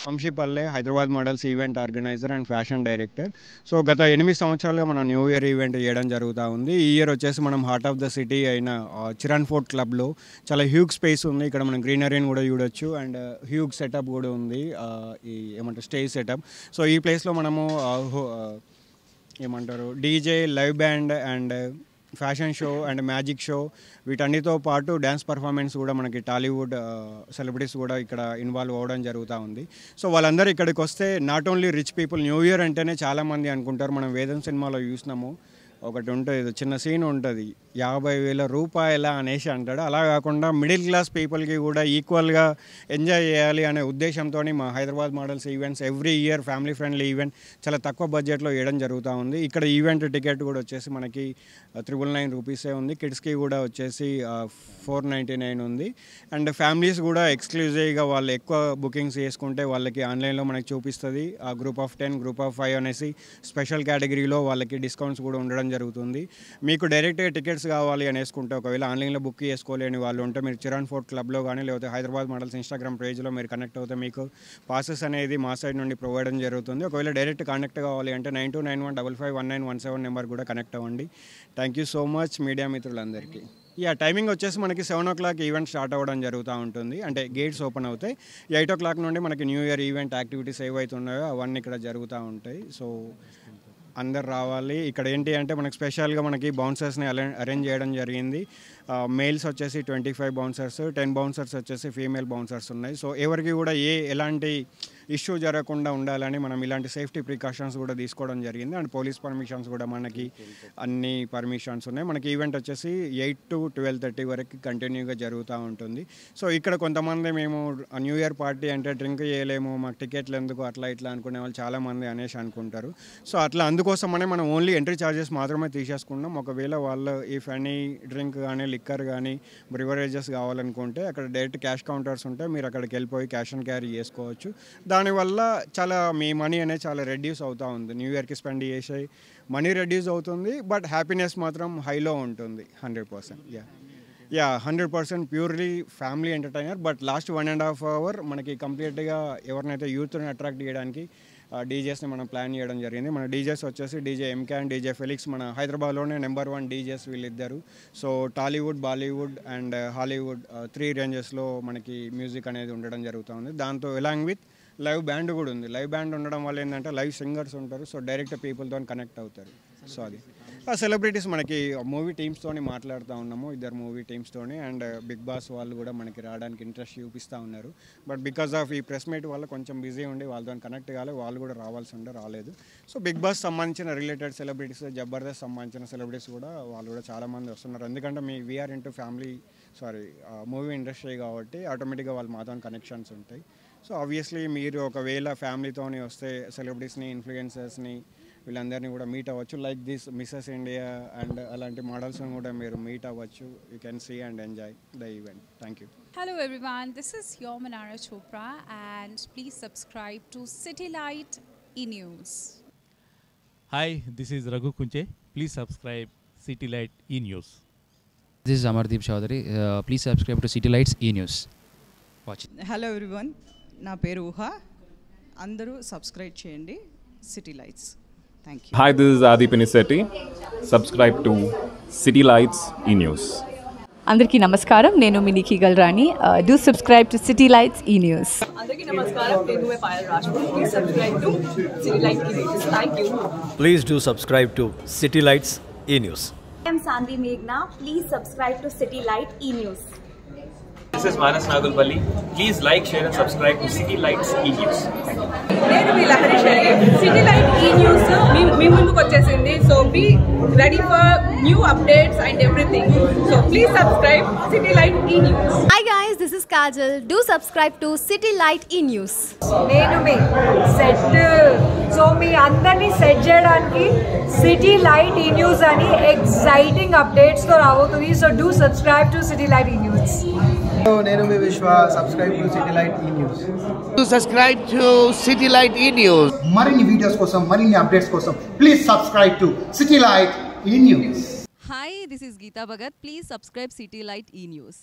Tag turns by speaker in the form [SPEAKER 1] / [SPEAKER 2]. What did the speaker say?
[SPEAKER 1] Vamshipalle Hyderabad models event organizer and fashion director. So గత 8 సంవత్సరాలుగా మనం న్యూ ఇయర్ ఈవెంట్ చేయడం జరుగుతూ ఉంది. ఈ ఇయర్ వచ్చేసి మనం హార్ట్ ఆఫ్ ద సిటీ అయిన చిరాన్ ఫోర్ట్ క్లబ్లో చాలా హ్యూగ్ స్పేస్ ఉంది. ఇక్కడ మనం గ్రీనరీని కూడా చూడొచ్చు అండ్ హ్యూగ్ సెటప్ కూడా ఉంది. ఈ ఏమంటారు స్టేజ్ సెటప్. సో ఈ ప్లేస్లో మనము ఏమంటారు DJ, live band and fashion show and magic show వీటన్నిటితో పాటు డ్యాన్స్ పర్ఫార్మెన్స్ కూడా మనకి టాలీవుడ్ సెలబ్రిటీస్ కూడా ఇక్కడ ఇన్వాల్వ్ అవ్వడం జరుగుతూ ఉంది. సో వాళ్ళందరూ ఇక్కడికి వస్తే not only rich people, new year అంటేనే చాలామంది అనుకుంటారు. మనం వేదం సినిమాలో చూసినాము, ఒకటి ఉంటుంది చిన్న సీన్ ఉంటుంది, 50,000 రూపాయల అనేసి అంటాడు. అలా కాకుండా మిడిల్ క్లాస్ పీపుల్కి కూడా ఈక్వల్గా ఎంజాయ్ చేయాలి అనే ఉద్దేశంతో మా Hyderabad models events every year family friendly event చాలా తక్కువ బడ్జెట్లో వేయడం జరుగుతూ ఉంది. ఇక్కడ ఈవెంట్ టికెట్ కూడా వచ్చేసి మనకి 999 రూపీసే ఉంది. కిడ్స్కి కూడా వచ్చేసి 499 ఉంది. అండ్ ఫ్యామిలీస్ కూడా ఎక్స్క్లూజివ్గా వాళ్ళు ఎక్కువ బుకింగ్స్ చేసుకుంటే వాళ్ళకి ఆన్లైన్లో మనకి చూపిస్తుంది. ఆ గ్రూప్ ఆఫ్ 10, గ్రూప్ ఆఫ్ 5 అనేసి స్పెషల్ కేటగిరీలో వాళ్ళకి డిస్కౌంట్స్ కూడా ఉండడం జరుగుతుంది. మీకు డైరెక్ట్గా టికెట్స్ కావాలి అనేసుకుంటే ఒకవేళ ఆన్లైన్లో బుక్ చేసుకోలేని వాళ్ళు ఉంటే మీరు చిరాన్ ఫోర్ట్ క్లబ్లో కానీ లేకపోతే హైదరాబాద్ మోడల్స్ ఇన్స్టాగ్రామ్ పేజ్లో మీరు కనెక్ట్ అవుతే మీకు పాసెస్ అనేది మా సైడ్ నుండి ప్రొవైడ్ జరుగుతుంది. ఒకవేళ డైరెక్ట్ కనెక్ట్ కావాలి అంటే 9291551917 నెంబర్ కూడా కనెక్ట్ అవ్వండి. Thank you so much media మిత్రులందరికీ. టైమింగ్ వచ్చేసి మనకి 7 o'clock ఈవెంట్ స్టార్ట్ అవ్వడం జరుగుతూ ఉంటుంది. అంటే గేట్స్ ఓపెన్ అవుతాయి. 8 o'clock నుండి మనకి న్యూ ఇయర్ ఈవెంట్ యాక్టివిటీస్ ఏవైతే ఉన్నాయో అవన్నీ ఇక్కడ జరుగుతూ ఉంటాయి. సో అందరు రావాలి. ఇక్కడ ఏంటి అంటే మనకి స్పెషల్గా మనకి బౌన్సర్స్ని అరేంజ్ చేయడం జరిగింది. మేల్స్ వచ్చేసి 25 బౌన్సర్స్, 10 బౌన్సర్స్ వచ్చేసి ఫీమేల్ బౌన్సర్స్ ఉన్నాయి. సో ఎవరికి కూడా ఎలాంటి ఇష్యూ జరగకుండా ఉండాలని మనం ఇలాంటి సేఫ్టీ ప్రికాషన్స్ కూడా తీసుకోవడం జరిగింది. అండ్ పోలీస్ పర్మిషన్స్ కూడా మనకి అన్ని పర్మిషన్స్ ఉన్నాయి. మనకి ఈవెంట్ వచ్చేసి 8 to 12:30 వరకు కంటిన్యూగా జరుగుతూ ఉంటుంది. సో ఇక్కడ కొంతమంది మేము న్యూ ఇయర్ పార్టీ అంటే డ్రింక్ చేయలేము, మాకు టికెట్లు ఎందుకు అట్లా ఇట్లా అనుకునే వాళ్ళు చాలామంది అనేసి అనుకుంటారు. సో అట్లా అందుకోసమనే మనం ఓన్లీ ఎంట్రీ ఛార్జెస్ మాత్రమే తీసేసుకున్నాం. ఒకవేళ వాళ్ళు ఇఫ్ ఎనీ డ్రింక్ కానీ లిక్కర్ కానీ బ్రివరేజెస్ కావాలనుకుంటే అక్కడ డైరెక్ట్ క్యాష్ కౌంటర్స్ ఉంటాయి. మీరు అక్కడికి వెళ్ళిపోయి క్యాష్ అండ్ క్యారీ చేసుకోవచ్చు. దానివల్ల చాలా మీ మనీ అనేది చాలా రెడ్యూస్ అవుతూ ఉంది. న్యూ ఇయర్కి స్పెండ్ చేసే మనీ రెడ్యూస్ అవుతుంది, బట్ హ్యాపీనెస్ మాత్రం హైలో ఉంటుంది 100%. 100% purely family entertainer. But last 1.5 hour మనకి కంప్లీట్గా ఎవరినైతే యూత్ని అట్రాక్ట్ చేయడానికి డీజేస్ని మనం ప్లాన్ చేయడం జరిగింది. మన డీజేస్ వచ్చేసి DJ MK and DJ Felix మన హైదరాబాద్లోనే నెంబర్ 1 డీజేస్ వీళ్ళిద్దరు. So Tollywood, Bollywood and Hollywood 3 రేంజెస్లో మనకి మ్యూజిక్ అనేది ఉండడం జరుగుతుంది. దాంతో ఎలాంగ్ విత్ లైవ్ బ్యాండ్ కూడా ఉంది. లైవ్ బ్యాండ్ ఉండడం వల్ల ఏంటంటే లైవ్ సింగర్స్ ఉంటారు. సో డైరెక్ట్ పీపుల్తో కనెక్ట్ అవుతారు. సో అది సెలబ్రిటీస్ మనకి మూవీ టీమ్స్తోని మాట్లాడుతూ ఉన్నాము, 2 మూవీ టీమ్స్తోని. అండ్ బిగ్ బాస్ వాళ్ళు కూడా మనకి రావడానికి ఇంట్రెస్ట్ చూపిస్తూ ఉన్నారు. బట్ బికాస్ ఆఫ్ ఈ ప్రెస్ మీట్ వల్ల కొంచెం బిజీ ఉండి వాళ్ళతో కనెక్ట్ కావాలి, వాళ్ళు కూడా రావాల్సి ఉండే రాలేదు. సో బిగ్ బాస్ సంబంధించిన రిలేటెడ్ సెలబ్రిటీస్, జబర్దస్త్ సంబంధించిన సెలబ్రిటీస్ కూడా వాళ్ళు కూడా చాలామంది వస్తున్నారు. ఎందుకంటే వీఆర్ ఇంటూ మూవీ ఇండస్ట్రీ కాబట్టి ఆటోమేటిక్గా వాళ్ళు మాతో కనెక్షన్స్ ఉంటాయి. సో ఆబ్వియస్లీ మీరు ఒకవేళ ఫ్యామిలీతోని వస్తే సెలబ్రిటీస్ని, ఇన్ఫ్లుయెన్సర్స్ని వీళ్ళందరినీ కూడా మీట్ అవ్వచ్చు. Like this Mrs India and అలాంటి మోడల్స్ని కూడా మీరు మీట్ అవ్వచ్చు. You can see and enjoy the event. Thank you.
[SPEAKER 2] Hello everyone, this is your Manara Chopra and please subscribe to City Light E-News.
[SPEAKER 3] Hi, this is Raghu Kunche. Please subscribe City Light E-News.
[SPEAKER 4] This is Amardeep Chaudhary. Please subscribe to City Lights E-News. watching.
[SPEAKER 5] Hello everyone, నా పేరు ఊహా. అందరూ subscribe చేయండి city lights. Thank you.
[SPEAKER 6] Hi, this is Adi Pinisetti. Subscribe to City Lights E-News.
[SPEAKER 7] అందరికీ నమస్కారం, నేను మీ Nikki Galrani. Do subscribe to City Lights E News.
[SPEAKER 5] అందరికీ నమస్కారం, నేను మే Payal Rajput. Please subscribe to City Lights E News. Thank you.
[SPEAKER 4] Please do subscribe to City Lights E-News.
[SPEAKER 8] I am Sandhi Meghna. Please subscribe to City Light E-News.
[SPEAKER 9] This is Manas Nagulpalli. Please like, share and subscribe to City Lights E-News.
[SPEAKER 5] నేను మీ Lahari Sharif. City light E news మీ ముందుకు వచ్చేసింది. So be ready for new updates and everything. So please subscribe city light E news.
[SPEAKER 10] Hi guys, this is Kajal. Do subscribe to City Light E-News.
[SPEAKER 8] నేను మీ set. So మీ అందరినీ set చేయడానికి city light E news అని exciting అప్డేట్స్తో రాబోతుంది. So do subscribe to city light E news.
[SPEAKER 11] నేను మీ విశ్వ. Subscribe to city light E news.
[SPEAKER 12] Subscribe to city light E news.
[SPEAKER 11] మరిన్ని videos కోసం, మరిన్ని అప్డేట్స్ కోసం please subscribe to city light E news.
[SPEAKER 13] Hi, this is Geeta Bhagat. Please subscribe City Light E-News.